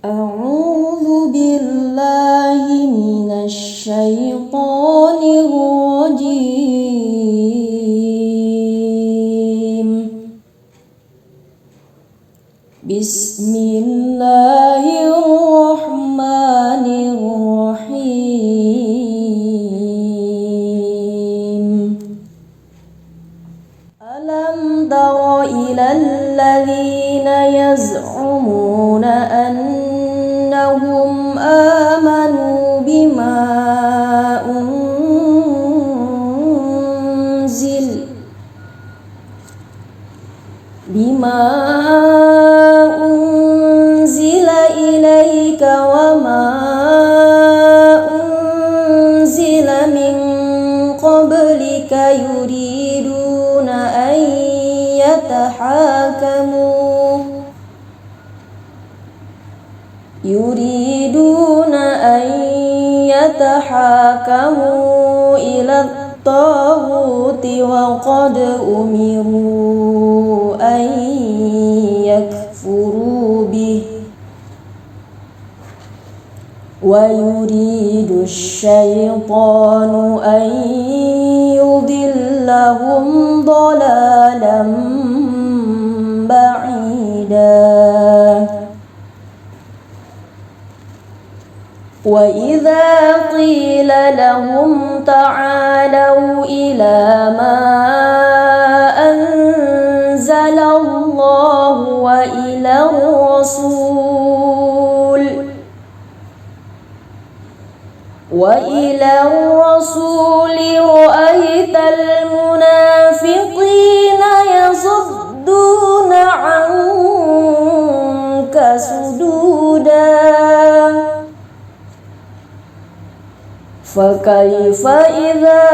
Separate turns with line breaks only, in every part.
أعوذ بالله من الشيطان الرجيم. بسم الله الرحمن الرحيم. ألم تر إلى الذين يزعمون أنهم آمنوا بما أنزل إليك وما أنزل من قبلك يريدون أن يتحاكموا إلى الطاغوت وقد أمروا أن يكفروا به ويريد الشيطان أن يضلهم ضلالا بعيدا. وإذا قيل لهم تعالوا إلى ما أنزل الله وإلى الرسول رأيت المنافقين يصدون عنك صدودا. فكيف إذا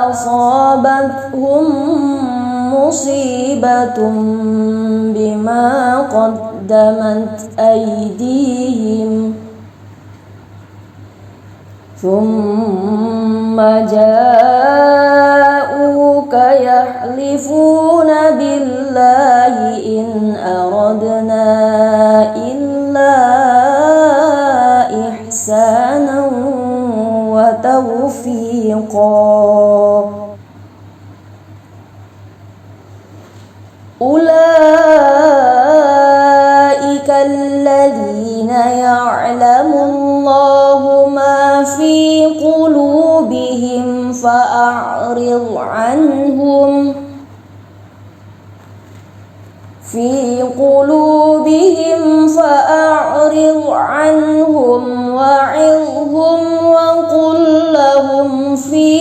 أصابتهم مصيبة بما قدمت أيديهم ثم جاءوك يحلفون بالله إن أردنا إلا إحسانا وتوفيقا. أولئك الذين يعلم الله ما في قلوبهم فأعرض عنهم وعظهم وقل لهم في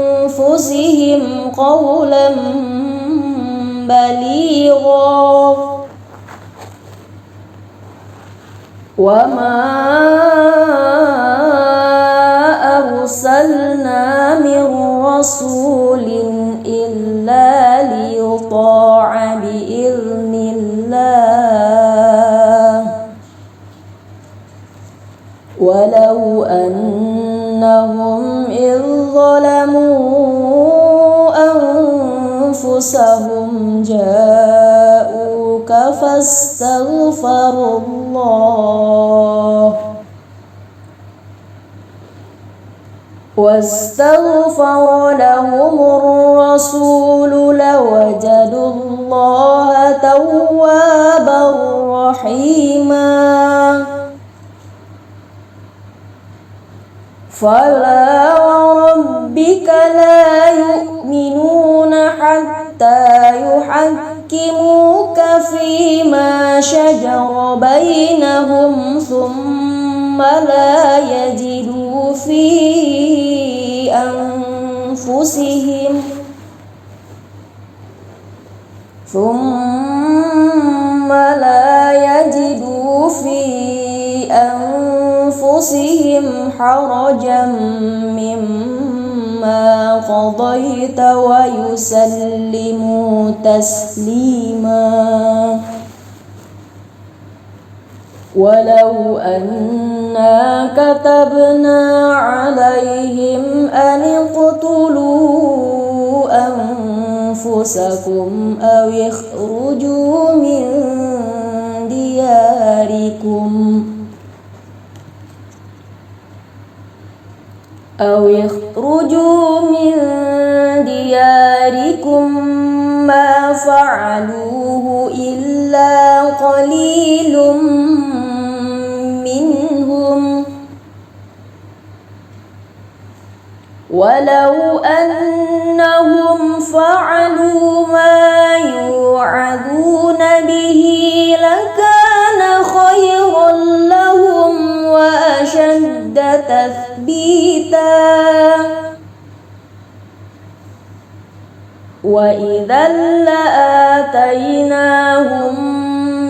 أنفسهم قولا بليغا. وما أرسلنا من رسول إلا ليطاع بإذن الله ولو أنهم إذ ظلموا أنفسهم جاءوك فاستغفروا واستغفر لهم الرسول لوجدوا الله توابا رحيما. فلا وربك لا يؤمنون حتى يحكموك فيما شجر بينهم ثم لا يجدوا في أنفسهم حرجا مما قضيت ويسلموا تسليما. ولو أنا كتبنا عليهم أن اقتلوا أنفسكم أو اخرجوا من دياركم ما فعلوه إلا قليل منهم ولو أنهم فعلوا ما يوعظون به لكان خيرا لهم وأشد تثبيتا وإذا لآتيناهم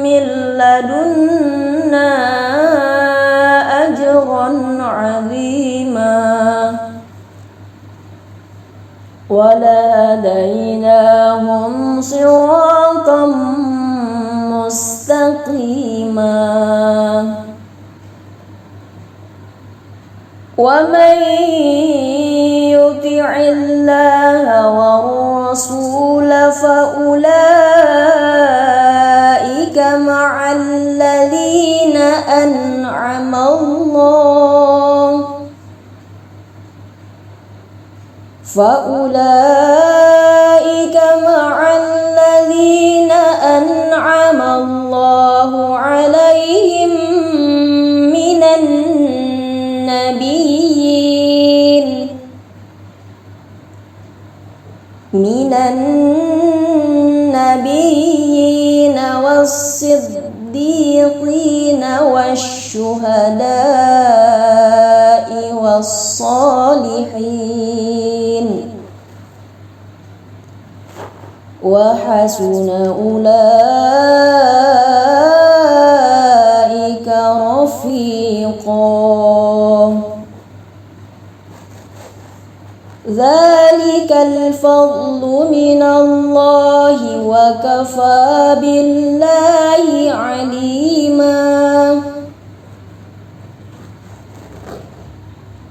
من لدنا أجرا عظيما ولهديناهم صراطا مستقيما ومن يطع الله والرسول فأولئك مع الذين أنعم الله عليهم من النبيين والصديقين والشهداء والصالحين وحسن أولئك رفيقا ذلك الفضل من الله وكفى بالله عليما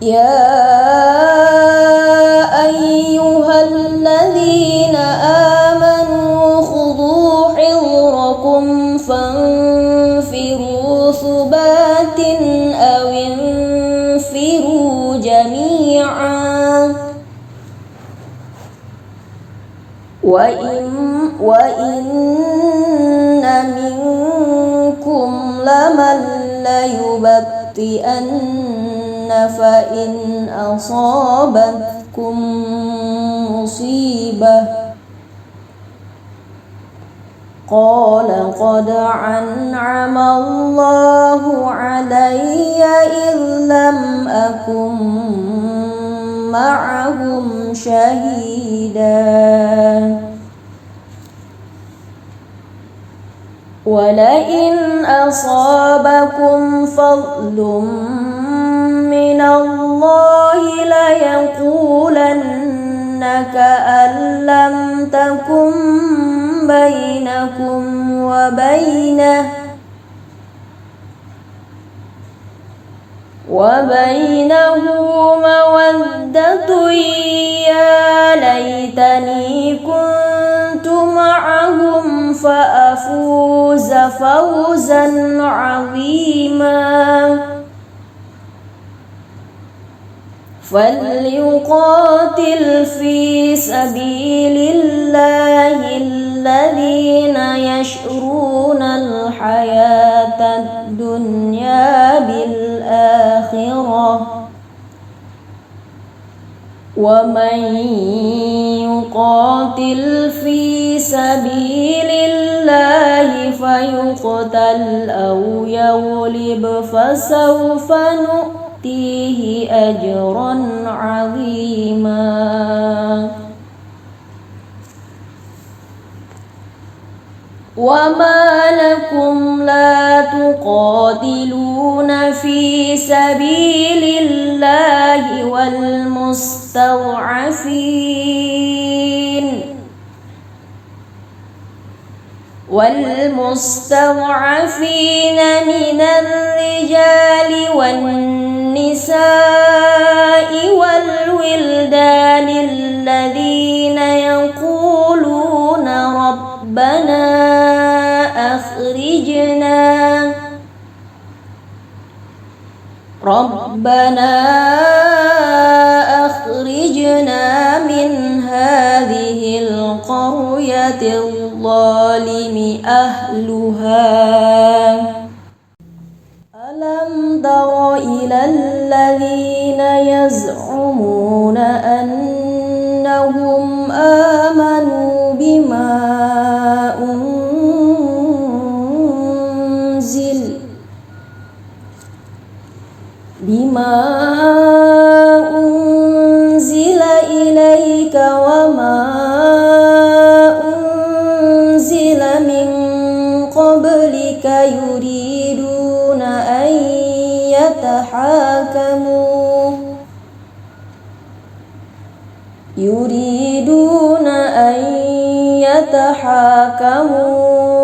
يا أيها الذين آمنوا خذوا حذركم فانفروا ثبات أو انفروا جميعا وإن منكم لمن ليبطئن فإن أصابتكم مصيبة قال قد أنعم الله علي إذ لم أكن معهم شهيدا ولئن أصابكم فضل من الله ليقولن كأن لم تكن بينكم وبينه مودة يا ليتني كنت معهم فأفوز فوزا عظيما فليقاتل في سبيل الله الذين يشرون الحياة الدنيا بالآخرة ومن يقاتل في سبيل الله فيقتل أو يغلب فسوف نؤتيه أجرا عظيما وما لكم لا تقاتلون في سبيل الله والمستضعفين من الرجال والنساء والولدان الذين يقولون أخرجنا من هذه القرية الظالم أهلها ألم تر إلى الذين يزعمون أنهم آمنوا بما أنزل إليك وما أنزل من قبلك يريدون أن يتحاكموا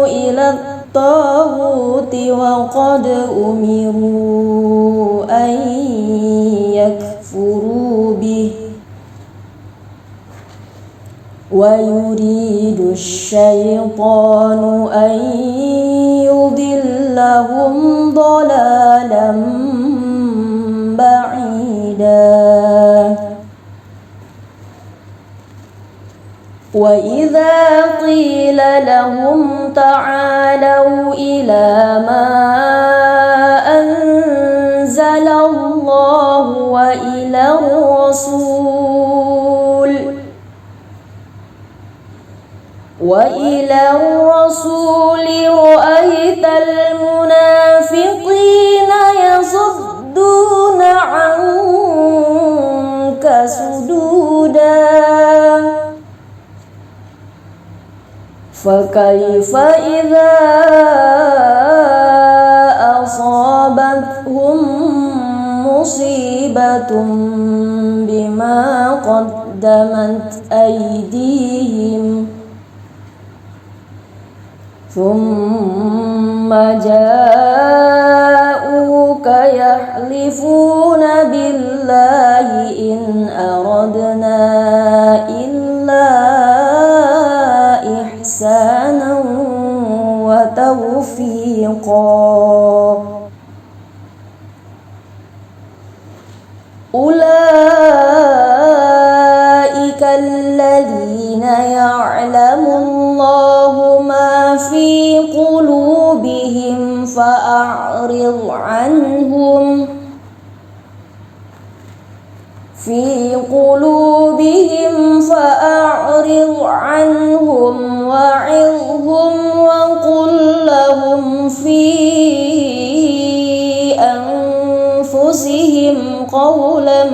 إلى الطاغوت وقد أمروا أن يكفروا به ويريد الشيطان أن يضلهم ضلالا بعيدا وإذا قيل لهم تعالوا إلى ما أنزل الله وإلى الرسول رأيت المنافقين يصدون عنك صدودا فكيف إذا أصابتهم مصيبة بما قدمت أيديهم ثم جاءوك يحلفون بالله إن أردنا إلا إحسانا وتوفيقا أولئك الذين يعلم الله ما في قلوبهم فأعرض عنهم وعظهم وقل لهم في أنفسهم قولا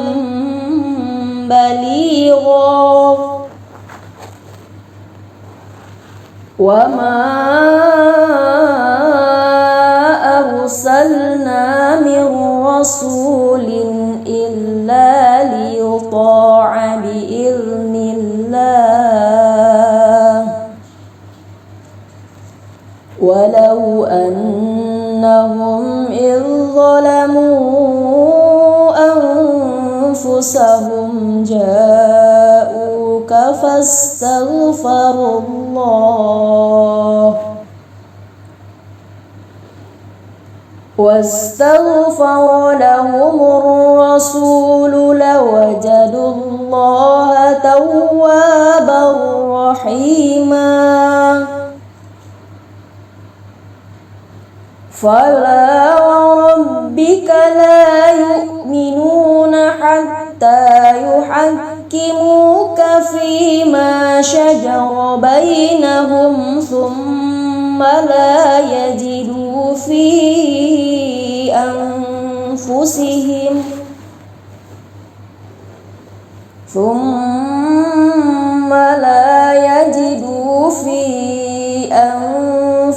بليغا وما أرسلنا من رسول إلا ليطاع بإذن الله ولو أنهم إذ ظلموا أنفسهم جاءوك فاستغفروا الله واستغفر لهم الرسول لوجدوا الله توابا رحيما فلا وربك لا يؤمنون حتى يحكموك فيما شجر بينهم ثم لا يجدوا في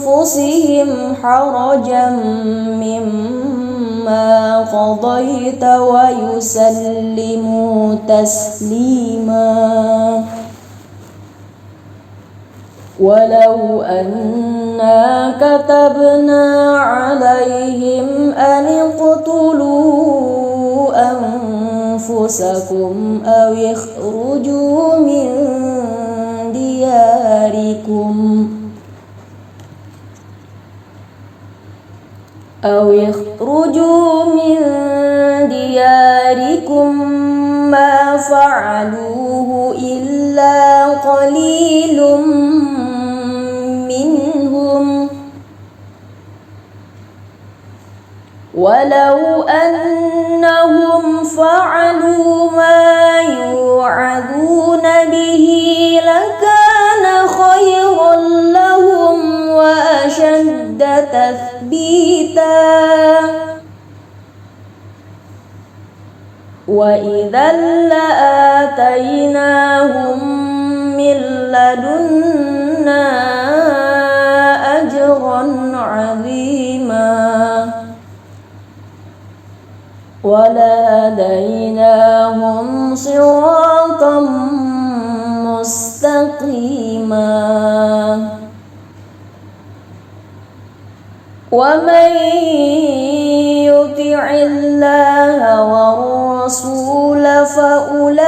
أنفسهم حرجا مما قضيت ويسلموا تسليما ولو أنا كتبنا عليهم أن اقتلوا أنفسكم أو اخرجوا من دياركم أو اخرجوا من دياركم ما فعلوه إلا قليل منهم ولو أنهم فعلوا ما يوعظون به لكان خيرا لهم وأشد تثبيتا وإذا لآتيناهم من لدنا أجرا عظيما ولهديناهم صراطا مستقيما ومن يطع الله والرسول فأولئك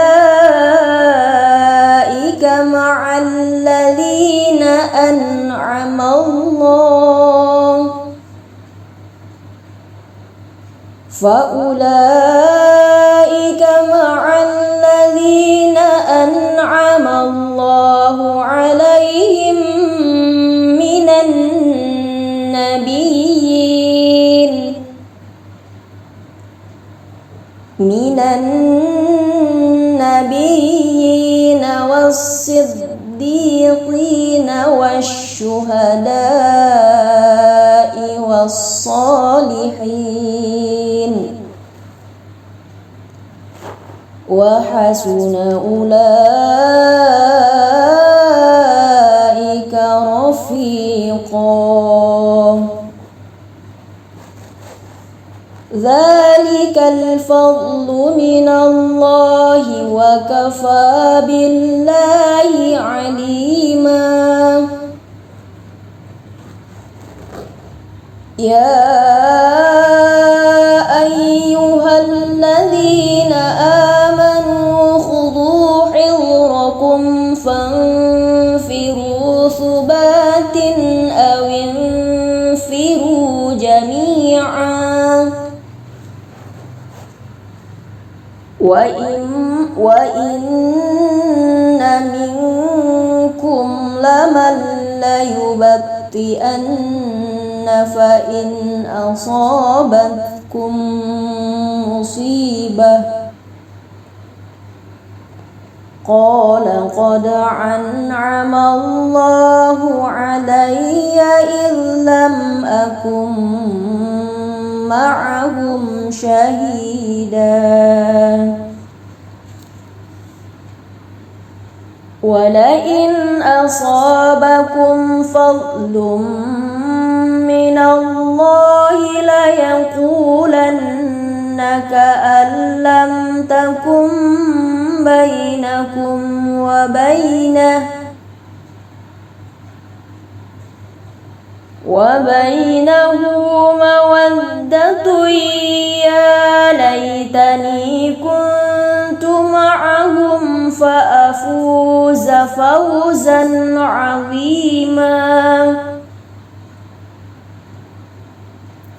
مع الذين أنعم الله أنعم الله عليهم من النبيين والصديقين والشهداء والصالحين وحسن أولئك رفيقا ذلك الفضل من الله وكفى بالله عليما يا أيها الذين آمنوا خذوا حذركم فانفروا ثبات أو انفروا جميعا وإن منكم لمن ليبطئن فإن أصابتكم مصيبة قال قد أنعم الله علي إذ لم أكن معهم شهيدا ولئن أصابكم فضل من الله ليقولن كأن لم تكن بينكم وبينه مودة يا ليتني كنت معهم فأفوز فوزا عظيما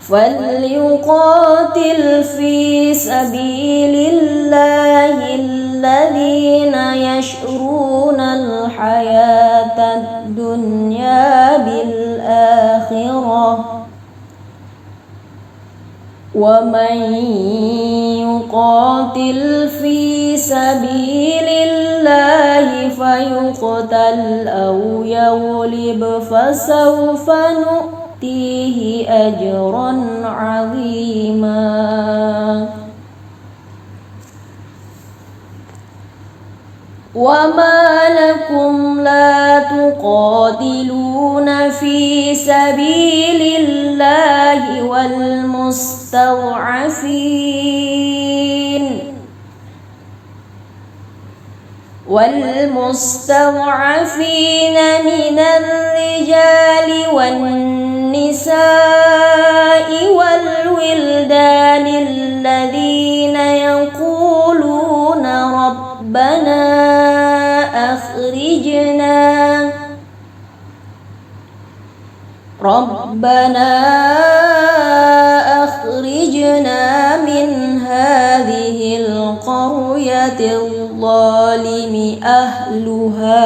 فليقاتل في سبيل الله الذين يشرون الحياة الدنيا بالآخرة ومن يقاتل في سبيل الله فيقتل أو يغلب فسوف نؤتيه أجرا عظيما وما لكم لا تقاتلون في سبيل الله والمستضعفين من الرجال والنساء والولدان الذين يقولون ربنا الظالم أهلها